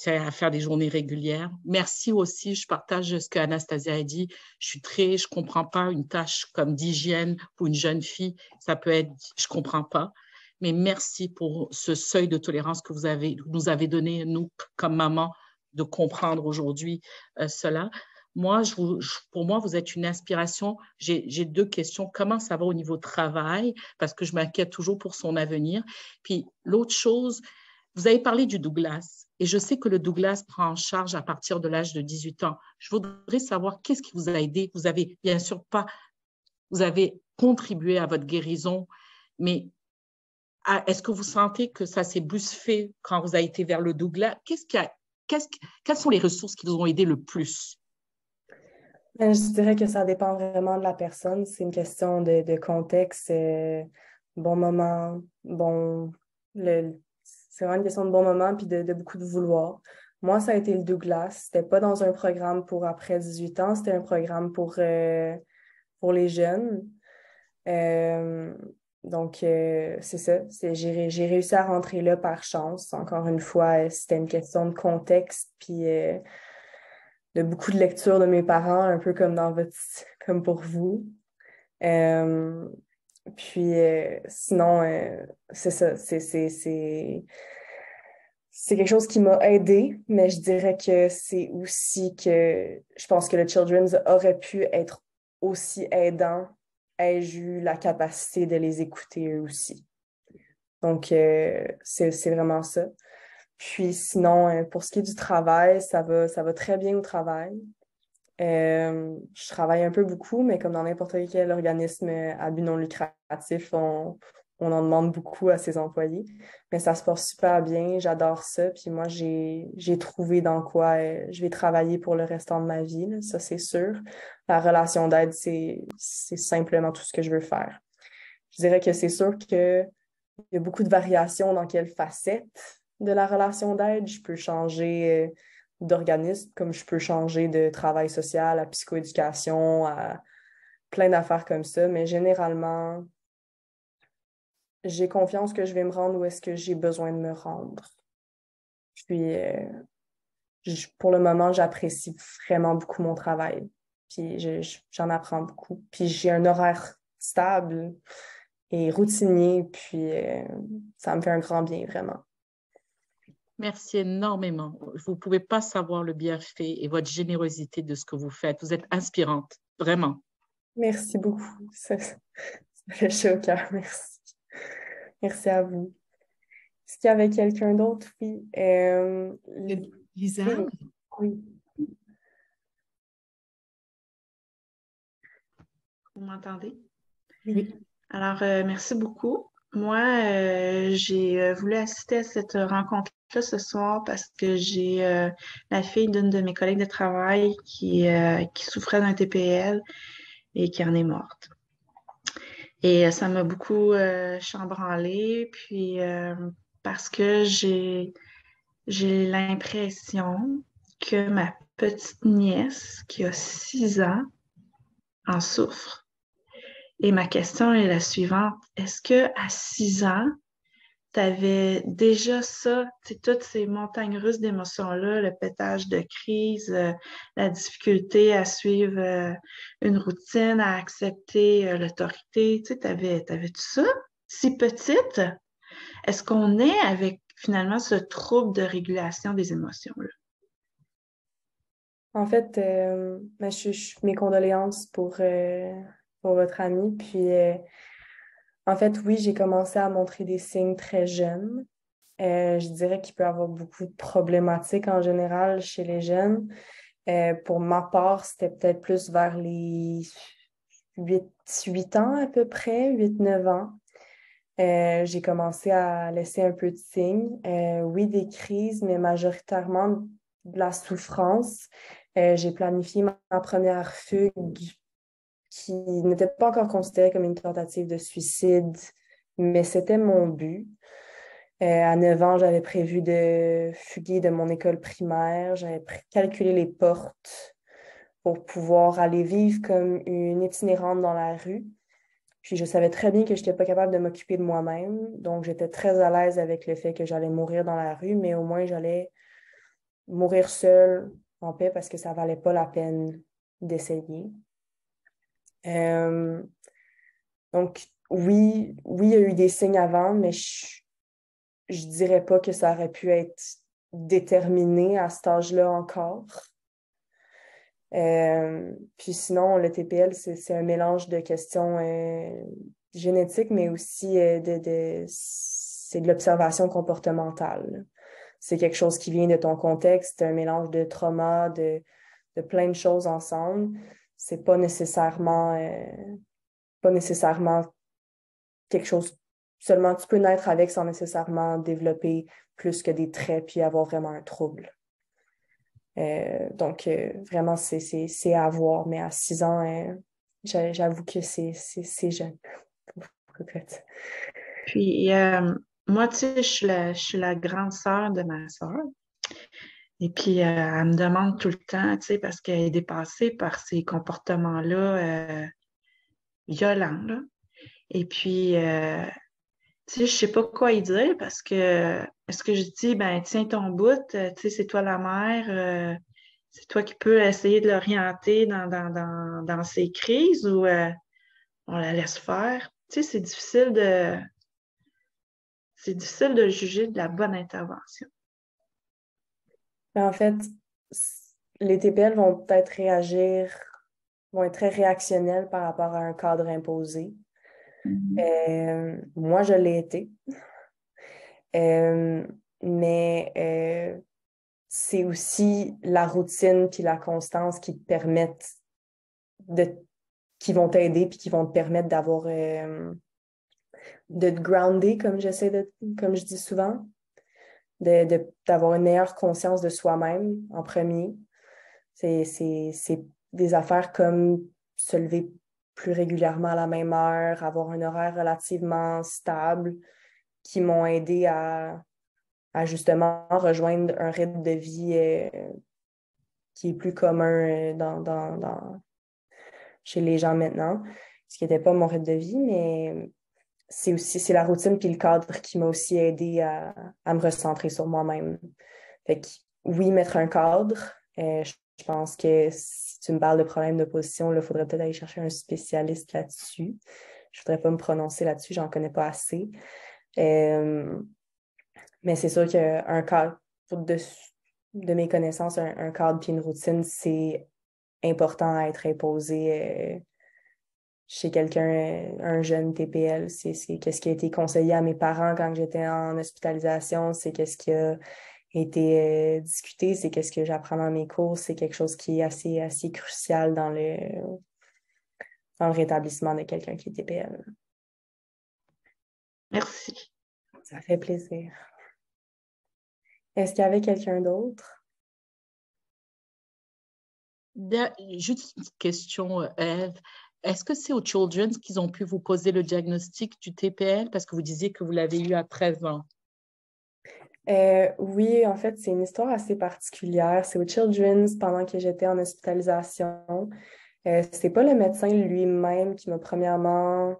à faire des journées régulières. Merci aussi, je partage ce qu'Anastasia a dit. Je comprends pas une tâche comme d'hygiène pour une jeune fille. Ça peut être, je comprends pas. Mais merci pour ce seuil de tolérance que vous nous avez donné, nous, comme maman, de comprendre aujourd'hui cela. Moi, pour moi, vous êtes une inspiration. J'ai 2 questions. Comment ça va au niveau travail? Parce que je m'inquiète toujours pour son avenir. Puis l'autre chose, vous avez parlé du Douglas et je sais que le Douglas prend en charge à partir de l'âge de 18 ans. Je voudrais savoir qu'est-ce qui vous a aidé. Vous avez bien sûr pas, vous avez contribué à votre guérison, mais est-ce que vous sentez que ça s'est plus fait quand vous avez été vers le Douglas? Quelles sont les ressources qui vous ont aidé le plus? Je dirais que ça dépend vraiment de la personne. C'est une question de contexte, bon moment, c'est vraiment une question de bon moment puis de beaucoup de vouloir. Moi, ça a été le Douglas. C'était pas dans un programme pour après 18 ans, c'était un programme pour les jeunes. Donc, c'est ça. J'ai réussi à rentrer là par chance. Encore une fois, c'était une question de contexte puis de beaucoup de lectures de mes parents, un peu comme comme pour vous. Puis sinon, c'est ça. C'est quelque chose qui m'a aidée, mais je dirais que c'est aussi que je pense que le Children's aurait pu être aussi aidant ai-je eu la capacité de les écouter eux aussi. Donc, c'est vraiment ça. Puis sinon, pour ce qui est du travail, ça va très bien au travail. Je travaille un peu beaucoup, mais comme dans n'importe quel organisme à but non lucratif, on en demande beaucoup à ses employés. Mais ça se passe super bien, j'adore ça. Puis moi, j'ai trouvé dans quoi je vais travailler pour le restant de ma vie, là, ça c'est sûr. La relation d'aide, c'est simplement tout ce que je veux faire. Je dirais que c'est sûr qu'il y a beaucoup de variations dans quelle facette de la relation d'aide. Je peux changer d'organisme, comme je peux changer de travail social à psychoéducation, à plein d'affaires comme ça. Mais généralement, j'ai confiance que je vais me rendre où est-ce que j'ai besoin de me rendre. Puis, pour le moment, j'apprécie vraiment beaucoup mon travail. Puis, j'en apprends beaucoup. Puis, j'ai un horaire stable et routinier. Puis, ça me fait un grand bien, vraiment. Merci énormément. Vous ne pouvez pas savoir le bienfait et votre générosité de ce que vous faites. Vous êtes inspirante, vraiment. Merci beaucoup. Ça fait chaud au cœur. Merci. Merci à vous. Est-ce qu'il y avait quelqu'un d'autre? Oui. Lisanne? Oui. Vous m'entendez? Oui. Alors, merci beaucoup. Moi, j'ai voulu assister à cette rencontre-là ce soir parce que j'ai la fille d'une de mes collègues de travail qui souffrait d'un TPL et qui en est morte. Et ça m'a beaucoup chambranlée, puis parce que j'ai l'impression que ma petite nièce, qui a 6 ans, en souffre. Et ma question est la suivante. Est-ce que à 6 ans, tu avais déjà ça, toutes ces montagnes russes d'émotions-là, le pétage de crise, la difficulté à suivre une routine, à accepter l'autorité, t'avais-tu ça? Si petite, est-ce qu'on est avec finalement ce trouble de régulation des émotions-là? En fait, mes condoléances pour votre amie. Puis, en fait, oui, j'ai commencé à montrer des signes très jeunes. Je dirais qu'il peut y avoir beaucoup de problématiques en général chez les jeunes. Pour ma part, c'était peut-être plus vers les 8 ans à peu près, 8-9 ans. J'ai commencé à laisser un peu de signes. Oui, des crises, mais majoritairement de la souffrance. J'ai planifié ma première fugue qui n'était pas encore considérée comme une tentative de suicide, mais c'était mon but. À 9 ans, j'avais prévu de fuguer de mon école primaire. J'avais calculé les portes pour pouvoir aller vivre comme une itinérante dans la rue. Puis je savais très bien que je n'étais pas capable de m'occuper de moi-même. Donc, j'étais très à l'aise avec le fait que j'allais mourir dans la rue, mais au moins, j'allais mourir seule, en paix, parce que ça valait pas la peine d'essayer. Donc, oui, il y a eu des signes avant, mais je dirais pas que ça aurait pu être déterminé à cet âge-là encore. Puis sinon, le TPL, c'est un mélange de questions génétiques, mais aussi c'est de l'observation comportementale. C'est quelque chose qui vient de ton contexte, c'est un mélange de trauma, de plein de choses ensemble. C'est pas nécessairement quelque chose, seulement tu peux naître avec sans nécessairement développer plus que des traits puis avoir vraiment un trouble. Donc, vraiment, c'est à voir, mais à 6 ans, j'avoue que c'est jeune. Puis, moi, tu sais, je suis la grande sœur de ma sœur. Et puis, elle me demande tout le temps, tu sais, parce qu'elle est dépassée par ces comportements-là violents, là. Et puis, tu sais, je sais pas quoi y dire parce que est-ce que je dis, ben, tiens ton bout, tu sais, c'est toi la mère, c'est toi qui peux essayer de l'orienter dans ses crises ou on la laisse faire. Tu sais, c'est difficile de juger de la bonne intervention. Mais en fait, les TPL vont peut-être vont être très réactionnels par rapport à un cadre imposé. Moi, je l'ai été. Mais c'est aussi la routine puis la constance qui te permettent qui vont t'aider puis qui vont te permettre de te grounder, comme comme je dis souvent, d'avoir une meilleure conscience de soi-même en premier. C'est des affaires comme se lever plus régulièrement à la même heure, avoir un horaire relativement stable qui m'ont aidé à justement rejoindre un rythme de vie qui est plus commun chez les gens maintenant, ce qui n'était pas mon rythme de vie, mais c'est la routine puis le cadre qui m'a aussi aidé à me recentrer sur moi-même. Fait que oui, mettre un cadre, je pense que si tu me parles de problème d'opposition, il faudrait peut-être aller chercher un spécialiste là-dessus. Je ne voudrais pas me prononcer là-dessus, j'en connais pas assez. Mais c'est sûr qu'un cadre, de mes connaissances, un cadre puis une routine, c'est important à être imposé chez quelqu'un, un jeune TPL. C'est qu'est-ce qui a été conseillé à mes parents quand j'étais en hospitalisation, c'est qu'est-ce qui a été discuté, c'est qu'est-ce que j'apprends dans mes cours, c'est quelque chose qui est assez crucial dans le rétablissement de quelqu'un qui est TPL. Merci. Ça fait plaisir. Est-ce qu'il y avait quelqu'un d'autre? Juste une question, Ève. Est-ce que c'est aux Children's qu'ils ont pu vous poser le diagnostic du TPL parce que vous disiez que vous l'avez eu à 13 ans? Oui, en fait, c'est une histoire assez particulière. C'est au Children's pendant que j'étais en hospitalisation. C'est pas le médecin lui-même qui m'a premièrement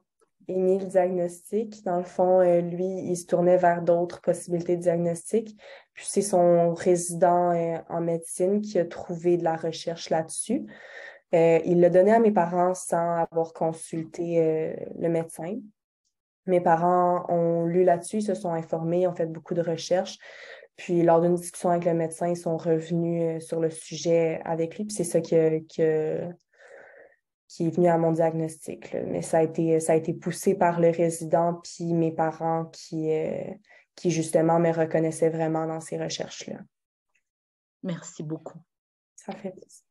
émis le diagnostic. Dans le fond, lui, il se tournait vers d'autres possibilités de diagnostic. Puis c'est son résident en médecine qui a trouvé de la recherche là-dessus. Il l'a donné à mes parents sans avoir consulté le médecin. Mes parents ont lu là-dessus, ils se sont informés, ont fait beaucoup de recherches. Puis, lors d'une discussion avec le médecin, ils sont revenus sur le sujet avec lui. Puis, c'est ça qui est venu à mon diagnostic, là. Mais ça a été poussé par le résident puis mes parents qui justement me reconnaissaient vraiment dans ces recherches-là. Merci beaucoup. Ça fait plaisir.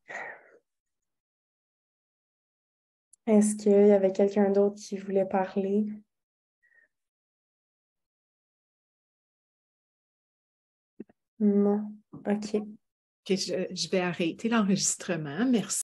Est-ce qu'il y avait quelqu'un d'autre qui voulait parler? Non. OK. Je vais arrêter l'enregistrement. Merci.